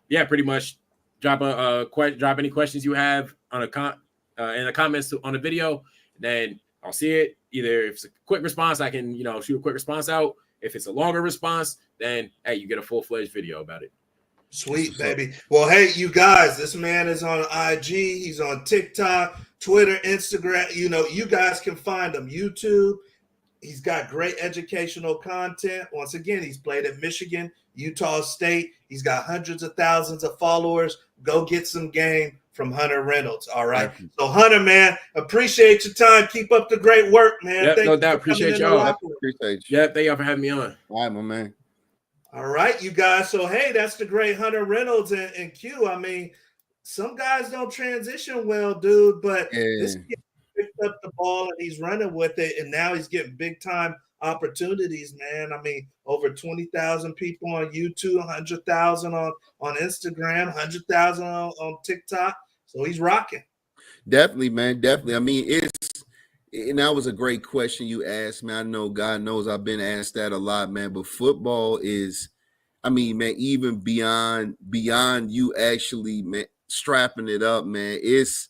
pretty much drop any questions you have on in the comments on the video, then I'll see it. Either if it's a quick response, I can, shoot a quick response out. If it's a longer response, then hey, you get a full-fledged video about it. Sweet, baby. Well, hey, you guys, this man is on IG. He's on TikTok, Twitter, Instagram. You guys can find him. YouTube. He's got great educational content. Once again, he's played at Michigan, Utah State. He's got hundreds of thousands of followers. Go get some game from Hunter Reynolds. All right. Definitely. So Hunter, man, appreciate your time. Keep up the great work, man. Yep, Thank no you doubt. for coming Appreciate in the y'all. locker room. Appreciate you. Yeah, thank y'all for having me on. All right, my man. All right, you guys. So hey, that's the great Hunter Reynolds and Q. I mean, some guys don't transition well, dude, but this kid picked up the ball and he's running with it, and now he's getting big time opportunities, man. I mean, over 20,000 people on YouTube, 100,000 on Instagram, 100,000 on TikTok. So he's rocking. Definitely, man. Definitely. I mean, and that was a great question you asked, man. I know God knows I've been asked that a lot, man. But football is, I mean, man, even beyond you actually, man, strapping it up, man, it's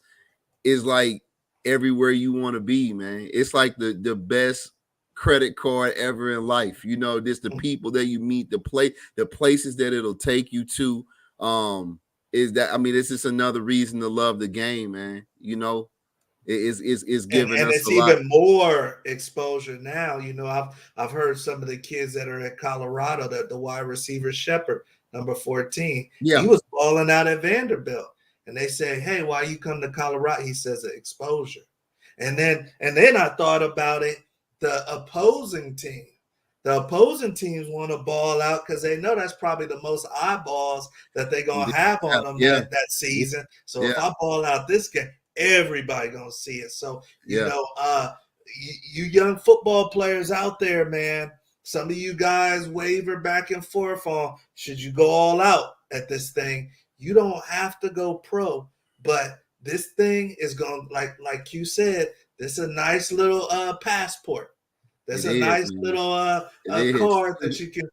like everywhere you want to be, man. It's like the best credit card ever in life. You know, just the people that you meet, the places that it'll take you to. Is that, I mean, it's just another reason to love the game, man. You know, it's giving and us it's a lot. even more exposure now. You know, I've heard some of the kids that are at Colorado, that the wide receiver Shepherd, number 14, Yeah. he was balling out at Vanderbilt. And they say, hey, why you come to Colorado? He says exposure. And then I thought about it, the opposing team. The opposing teams want to ball out because they know that's probably the most eyeballs that they're going to have on them that season. So if I ball out this game, everybody going to see it. So, you know, you young football players out there, man, some of you guys waver back and forth on should you go all out at this thing. You don't have to go pro, but this thing is going to, like you said, this is a nice little passport. That's a nice little card that you can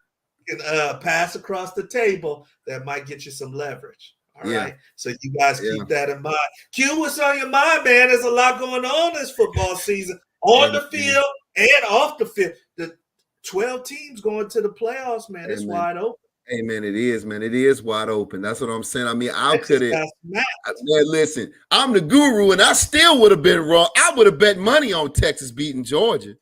pass across the table that might get you some leverage. All right. So you guys keep that in mind. Q, what's on your mind, man? There's a lot going on this football season on the field and off the field. The 12 teams going to the playoffs, man. It's wide open. Hey, man, it is, man. It is wide open. That's what I'm saying. I mean, I couldn't. Man, listen, I'm the guru, and I still would have been wrong. I would have bet money on Texas beating Georgia.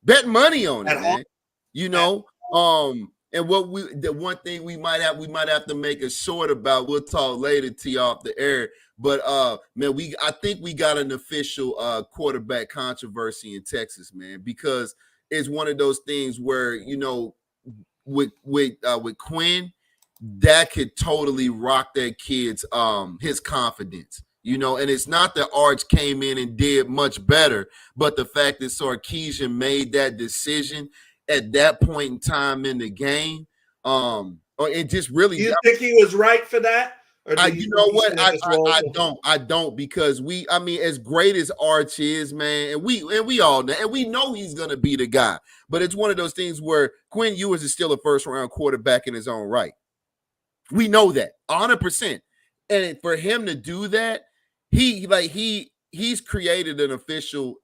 Bet money on it, man. You know, and the one thing we might have to make a short about. We'll talk later to you off the air. But man, I think we got an official quarterback controversy in Texas, man, because it's one of those things where, you know, with Quinn, that could totally rock that kid's his confidence. You know, and it's not that Arch came in and did much better, but the fact that Sarkisian made that decision at that point in time in the game, it just really. You think he was right for that? Or you know what? I don't because I mean, as great as Arch is, man, and we all know, and we know he's gonna be the guy. But it's one of those things where Quinn Ewers is still a first-round quarterback in his own right. We know that 100%, and for him to do that. He's created an official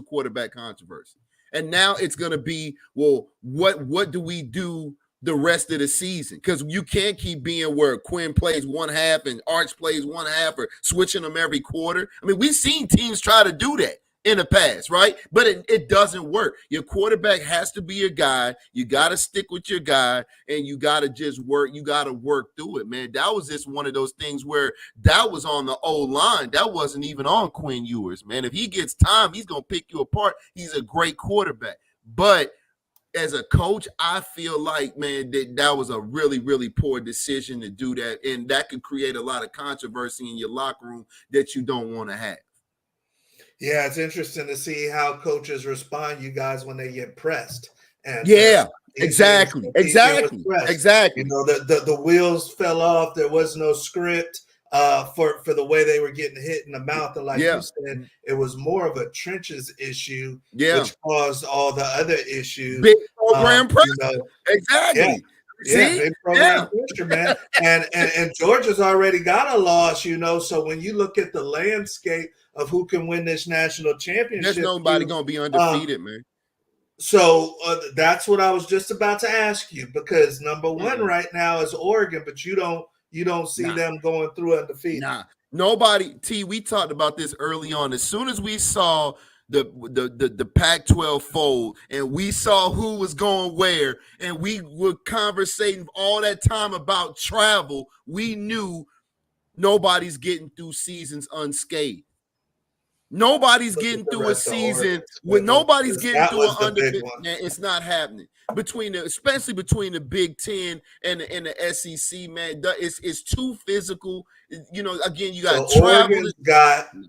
quarterback controversy. And now it's going to be, well, what do we do the rest of the season? Because you can't keep being where Quinn plays one half and Arch plays one half or switching them every quarter. I mean, we've seen teams try to do that in the past, right? But it doesn't work. Your quarterback has to be your guy. You got to stick with your guy, and you got to just work. You got to work through it, man. That was just one of those things where that was on the O-line. That wasn't even on Quinn Ewers, man. If he gets time, he's going to pick you apart. He's a great quarterback. But as a coach, I feel like, man, that was a really, really poor decision to do that, and that could create a lot of controversy in your locker room that you don't want to have. Yeah, it's interesting to see how coaches respond, you guys, when they get pressed. And exactly. You know, the wheels fell off. There was no script for the way they were getting hit in the mouth. And like you said, it was more of a trenches issue, which caused all the other issues. Big program pressure. You know, exactly. Big program pressure, man. And Georgia's already got a loss, you know. So when you look at the landscape of who can win this national championship, there's nobody going to be undefeated, man. So that's what I was just about to ask you, because number one right now is Oregon, but you don't see them going through undefeated. Nobody. We talked about this early on. As soon as we saw the Pac-12 fold, and we saw who was going where, and we were conversating all that time about travel, we knew nobody's getting through seasons unscathed. Nobody's Look at getting the through a rest of Oregon season when schedule, nobody's 'cause getting that through an was the big undefeated. one. Man, it's not happening especially between the Big Ten and the SEC. Man, it's too physical. You know, again, you got So travel.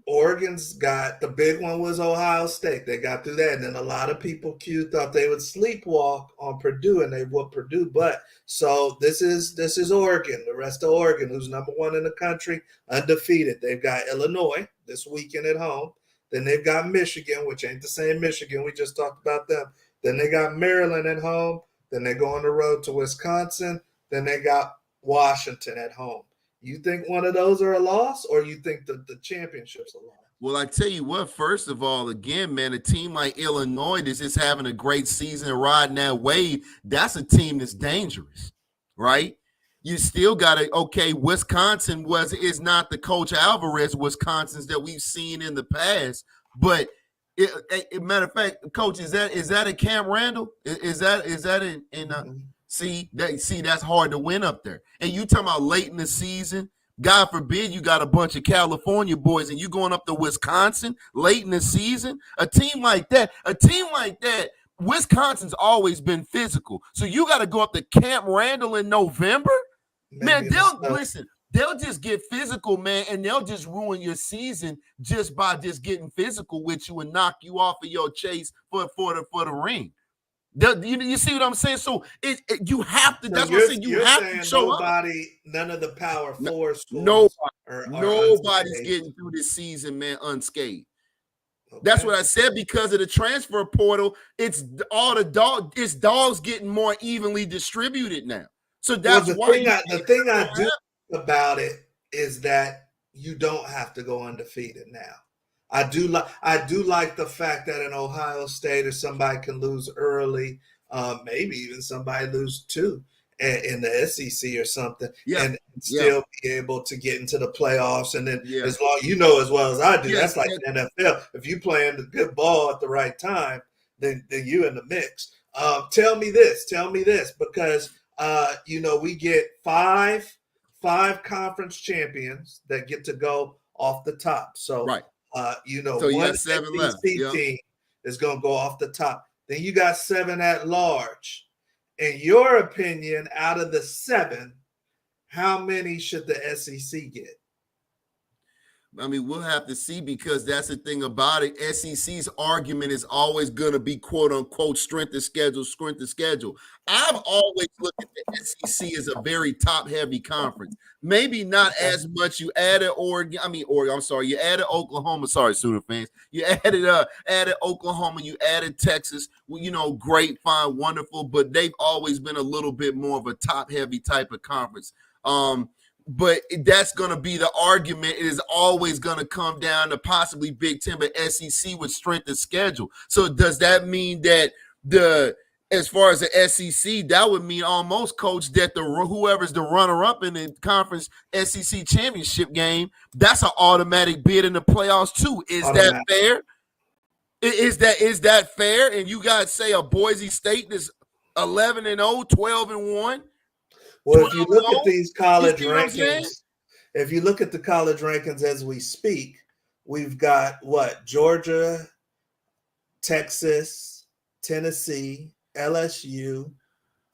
Oregon's got the big one was Ohio State. They got through that, and then a lot of people thought they would sleepwalk on Purdue, and they would Purdue. But so this is Oregon, the rest of Oregon, who's number one in the country, undefeated. They've got Illinois this weekend at home. Then they've got Michigan, which ain't the same Michigan. We just talked about them. Then they got Maryland at home. Then they go on the road to Wisconsin. Then they got Washington at home. You think one of those are a loss, or you think the championship's a loss? Well, I tell you what, first of all, again, man, a team like Illinois that's just having a great season and riding that wave, that's a team that's dangerous, right? You still got to, okay, Wisconsin is not the Coach Alvarez Wisconsin's that we've seen in the past, but matter of fact, Coach, is that at Camp Randall? Is that in see that's hard to win up there. And you talking about late in the season, God forbid you got a bunch of California boys and you going up to Wisconsin late in the season. A team like that, Wisconsin's always been physical. So you got to go up to Camp Randall in November. Man, they'll just get physical, man, and they'll just ruin your season just by just getting physical with you and knock you off of your chase for the ring. You see what I'm saying? So you have to. That's what I'm saying. You have to show up. None of the Power Four schools. Nobody's getting through this season, man, unscathed. Okay. That's what I said, because of the transfer portal. It's all it's dogs getting more evenly distributed now. So that's why the thing I do about it is that you don't have to go undefeated now. I do like the fact that in Ohio State, or somebody can lose early, maybe even somebody lose two in the SEC or something, and still be able to get into the playoffs. And then as long as well as I do, that's like the NFL. If you playing the good ball at the right time, then you in the mix. Tell me this, because we get five conference champions that get to go off the top. So right. So one SEC team is going to go off the top. Then you got 7 at large. In your opinion, out of the 7, how many should the SEC get? I mean, we'll have to see, because that's the thing about it. SEC's argument is always going to be, quote unquote, strength of schedule. I've always looked at the SEC as a very top heavy conference. Maybe not as much. You added you added Oklahoma. Sorry, Sooner fans. You added Oklahoma. You added Texas. Well, great, fine, wonderful. But they've always been a little bit more of a top heavy type of conference. But that's going to be the argument. It is always going to come down to possibly Big Ten, but SEC with strength of schedule. So does that mean that as far as the SEC, that would mean almost, Coach, that whoever's the runner-up in the conference SEC championship game, that's an automatic bid in the playoffs too. Is that fair? Is that fair? And you got, say, a Boise State that's 11-0, 12-1. Well, if you look at these college rankings, if you look at the college rankings as we speak, we've got Georgia, Texas, Tennessee, LSU,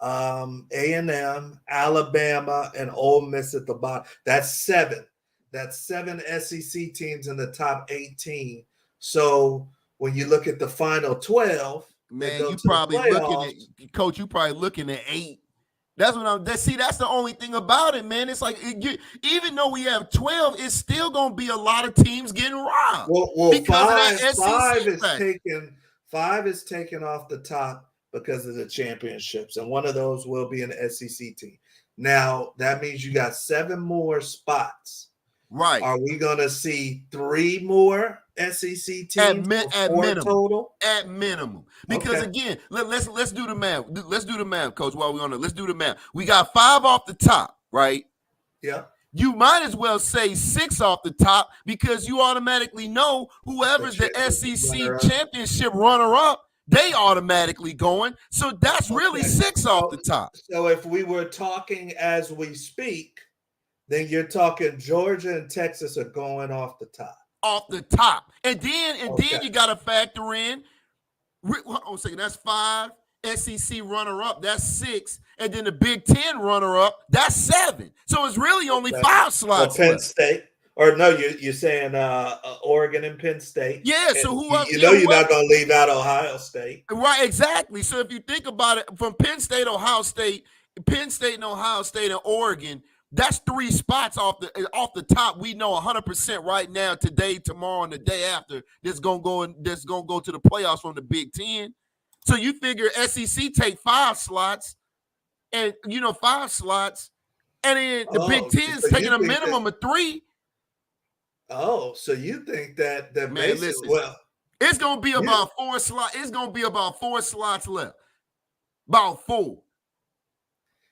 A&M, Alabama, and Ole Miss at the bottom. That's 7. That's 7 SEC teams in the top 18. So when you look at the final 12, man, you probably looking at 8. That's the only thing about it, man. It's like, even though we have 12, it's still going to be a lot of teams getting robbed. Well, because five is taken off the top because of the championships, and one of those will be an SEC team. Now, that means you got 7 more spots. Right. Are we going to see 3 more SEC teams at minimum total? At minimum. Because again, let's do the math. Let's do the math, Coach. While we're on it, let's do the math. We got 5 off the top, right? Yeah. you might as well say 6 off the top because you automatically know whoever's the SEC championship runner-up, they automatically going. So that's really 6 off the top. So if we were talking as we speak, then you're talking Georgia and Texas are going off the top. Off the top. And then you got to factor in, hold on a second, that's 5. SEC runner-up, that's 6. And then the Big Ten runner-up, that's 7. So it's really only 5 slots Penn left. State. Or no, you're saying Oregon and Penn State. Yeah, and so whoever you're not going to leave out Ohio State, right? Exactly. So if you think about it, from Penn State, Ohio State, and Oregon, that's 3 spots off the top. We know 100% right now, today, tomorrow, and the day after. That's gonna go to the playoffs from the Big Ten. So you figure SEC take 5 slots, and 5 slots, and then the Big Ten's taking a minimum of 3. Oh, so you think that man, listen, it's gonna be about 4 slots. It's gonna be about 4 slots left. About 4.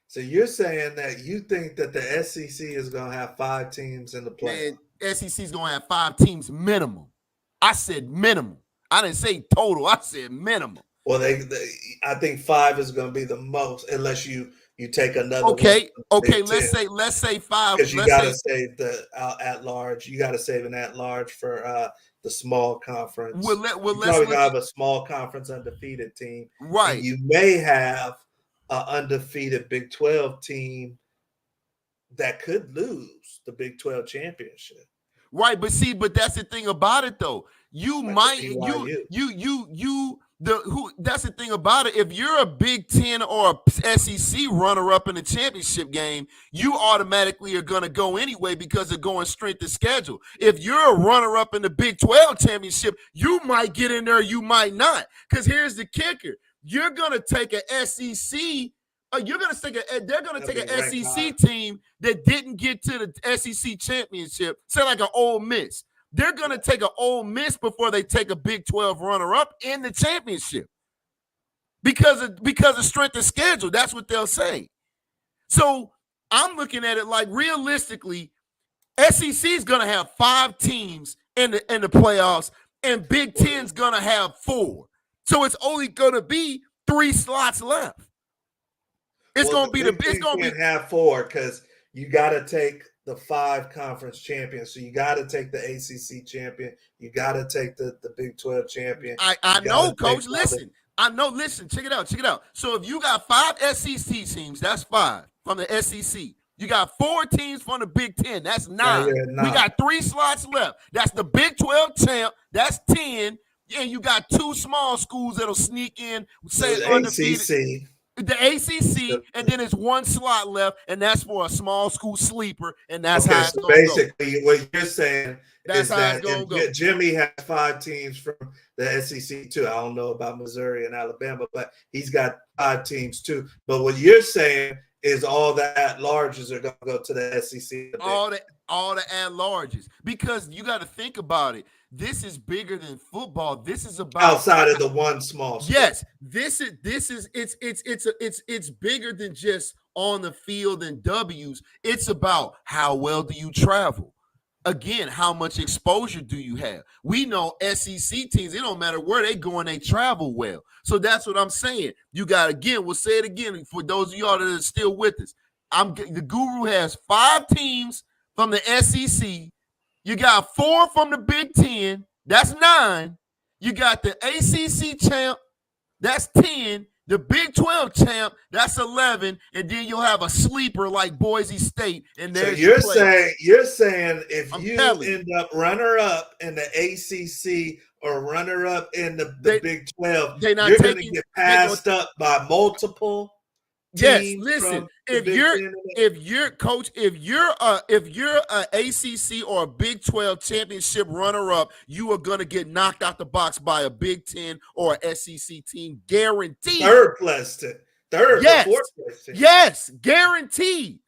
So you're saying that you think that the SEC is gonna have 5 teams in the playoffs? Man, SEC is gonna have 5 teams minimum. I said minimum. I didn't say total. I said minimum. Well, I think 5 is gonna be the most, unless you take another. Okay. Let's say 5. Because you got to save the at large. You got to save an at large for the small conference. Let's probably have a small conference undefeated team, right? And you may have an undefeated Big 12 team that could lose the Big 12 championship. Right, but that's the thing about it though. That's the thing about it. If you're a Big 10 or a SEC runner-up in the championship game, you automatically are going to go anyway because they're going straight to schedule. If you're a runner-up in the Big 12 championship, you might get in there, you might not. Because here's the kicker: you're going to take an SEC. They're going to take an SEC team that didn't get to the SEC championship, say like an Ole Miss. They're going to take an Ole Miss before they take a Big 12 runner-up in the championship because of strength of schedule. That's what they'll say. So I'm looking at it like realistically, SEC is going to have 5 teams in the playoffs, and Big Ten's going to have 4. So it's only going to be 3 slots left. It's going to have 4 because you got to take the 5 conference champions. So you got to take the ACC champion. You got to take the Big 12 champion. I know, Coach. Listen. Check it out. So if you got 5 SEC teams, that's 5 from the SEC. You got 4 teams from the Big 10. That's 9. We got 3 slots left. That's the Big 12 champ. That's 10. And you got 2 small schools that'll sneak in, say undefeated. The ACC, and then it's 1 slot left, and that's for a small school sleeper, and that's how it's going to go. Basically, what you're saying is that Jimmy has 5 teams from the SEC too. I don't know about Missouri and Alabama, but he's got 5 teams too. But what you're saying is all the at-larges are going to go to the SEC. All the at-larges, because you got to think about it. This is bigger than football. This is about outside of the one small sport. Yes, it's bigger than just on the field and W's. It's about how well do you travel? Again, how much exposure do you have? We know SEC teams, it don't matter where they go and they travel well. So that's what I'm saying. You got, again, we'll say it again for those of y'all that are still with us. The Guru has 5 teams from the SEC. You got 4 from the Big 10. That's 9. You got the ACC champ. That's 10. The Big 12 champ. That's 11. And then you'll have a sleeper like Boise State. And so you're saying if you end up runner-up in the ACC or runner-up in the Big 12, you're going to get passed up by multiple. Yes, listen. If you're a ACC or a Big 12 championship runner-up, you are gonna get knocked out the box by a Big 10 or a SEC team, guaranteed. Third place team. Yes, fourth place team. Yes, guaranteed.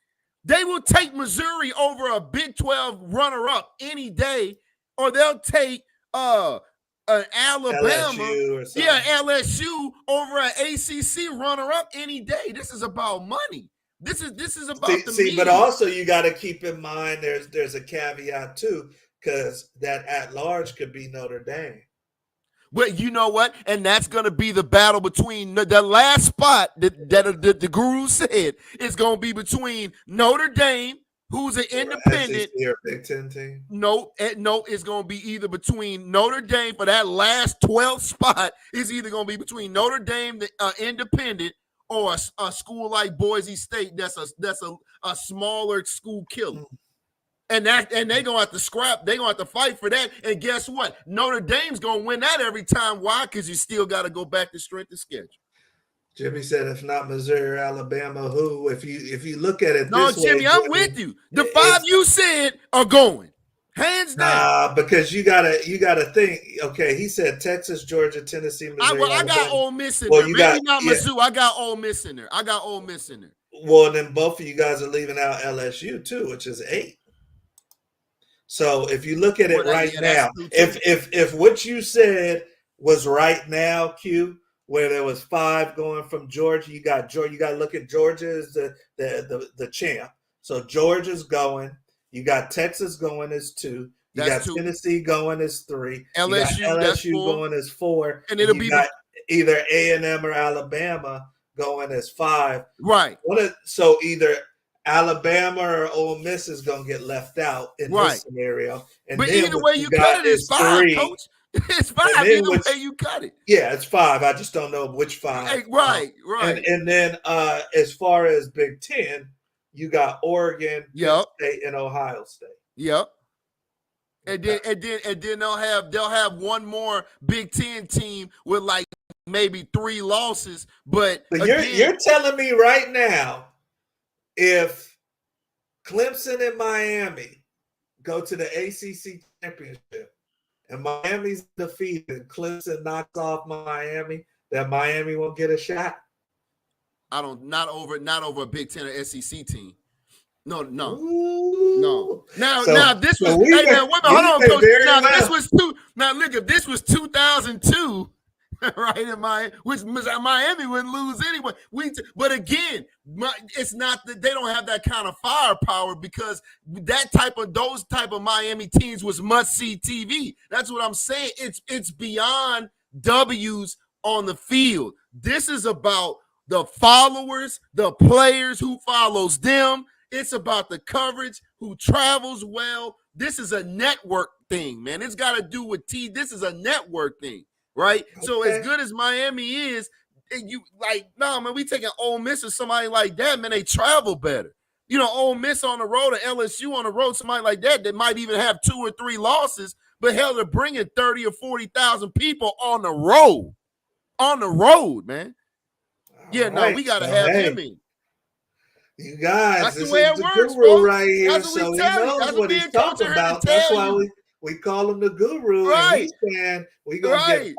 They will take Missouri over a Big 12 runner-up any day, or they'll take an Alabama, LSU over an ACC runner-up any day. This is about money. This is about the See, but media. also you got to keep in mind there's a caveat too, because that at large could be Notre Dame. Well, you know what? And that's going to be the battle between the last spot that the guru said is going to be between Notre Dame, who's an independent, SEC or Big Ten team. No, it's going to be either between Notre Dame for that last 12th spot. Is either going to be between Notre Dame, the independent, or a school like Boise State that's a smaller school killer. And they're gonna have to scrap, they're gonna have to fight for that. And guess what? Notre Dame's gonna win that every time. Why? Because you still got to go back to strength of schedule. Jimmy said, if not Missouri or Alabama, who? If you look at it No, this Jimmy, way, I'm with you. The five you said are going. Hands down. Because you gotta think. Okay, he said Texas, Georgia, Tennessee, Missouri. I got Ole Miss in there. Maybe not Mizzou. I got Ole Miss in there. Well, then both of you guys are leaving out LSU too, which is 8. So if you look at it now, if what you said was right now, Q, where there was 5 going from Georgia, you got to look at Georgia as the champ. So Georgia's going. You got Texas going as 2. You got Tennessee going as 3. LSU going as 4. And it'll be either A&M or Alabama going as 5. Right. So either Alabama or Ole Miss is going to get left out in this scenario. And but either way you cut it, it's 5, Coach. It's 5 either way you cut it. Yeah, it's 5. I just don't know which 5. Hey, right. And then as far as Big Ten, you got Oregon, State, and Ohio State. Yep. And then they'll have one more Big Ten team with like maybe 3 losses. But you're telling me right now, if Clemson and Miami go to the ACC championship and Miami's defeated and Clemson knocks off Miami, that Miami won't get a shot? Not over a Big Ten or SEC team. No. Ooh. No. Now this was hold on, Coach. If this was 2002, right in Miami, which Miami wouldn't lose anyway. But again, it's not that they don't have that kind of firepower, because those type of Miami teams was must-see TV. That's what I'm saying. It's beyond W's on the field. This is about the followers, the players who follows them. It's about the coverage, who travels well. This is a network thing, man. It's got to do with this is a network thing. Right. Okay. So as good as Miami is, man, we taking Ole Miss or somebody like that, man, they travel better. You know, Ole Miss on the road or LSU on the road, somebody like that might even have 2 or 3 losses, but hell, they're bringing 30 or 40,000 people on the road, man. We got to have him in. You guys, that's this the way is it the works, guru bro. right here, that's so he knows what he's talking about. That's why we call him the guru. Right. And he's saying we're going to get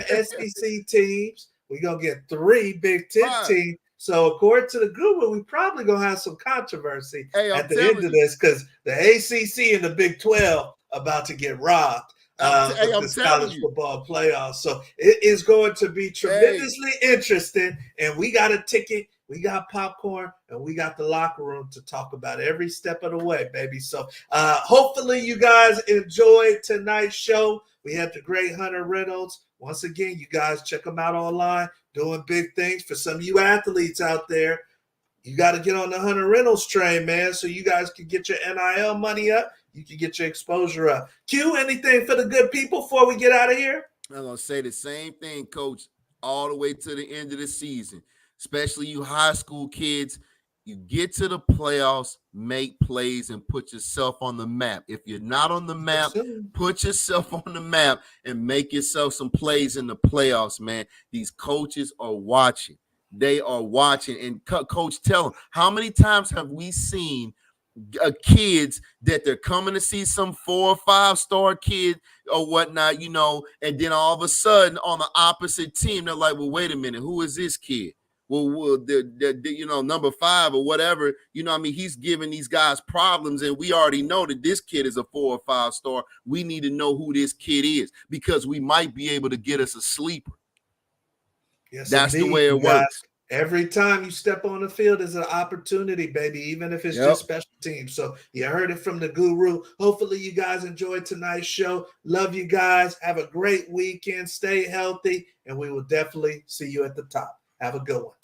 5 SEC teams. We're going to get 3 Big Ten teams. So according to the guru, we probably going to have some controversy at the end of this, because the ACC and the Big 12 about to get robbed with this college football playoffs. So it is going to be tremendously interesting, and we got a ticket. We got popcorn, and we got the locker room to talk about every step of the way, baby. So hopefully you guys enjoyed tonight's show. We had the great Hunter Reynolds. Once again, you guys check him out online, doing big things. For some of you athletes out there, you got to get on the Hunter Reynolds train, man, so you guys can get your NIL money up. You can get your exposure up. Q, anything for the good people before we get out of here? I'm going to say the same thing, Coach, all the way to the end of the season. Especially you high school kids, you get to the playoffs, make plays, and put yourself on the map. If you're not on the map, put yourself on the map and make yourself some plays in the playoffs, man. These coaches are watching. They are watching. And Coach, tell them, how many times have we seen kids that they're coming to see some 4 or 5-star kid or whatnot, and then all of a sudden on the opposite team, they're like, well, wait a minute, who is this kid? Well, number 5 or whatever, he's giving these guys problems, and we already know that this kid is a 4 or 5-star. We need to know who this kid is, because we might be able to get us a sleeper. Yes, that's indeed. The way it works. Every time you step on the field is an opportunity, baby, even if it's just special teams. So you heard it from the guru. Hopefully you guys enjoyed tonight's show. Love you guys. Have a great weekend. Stay healthy, and we will definitely see you at the top. Have a good one.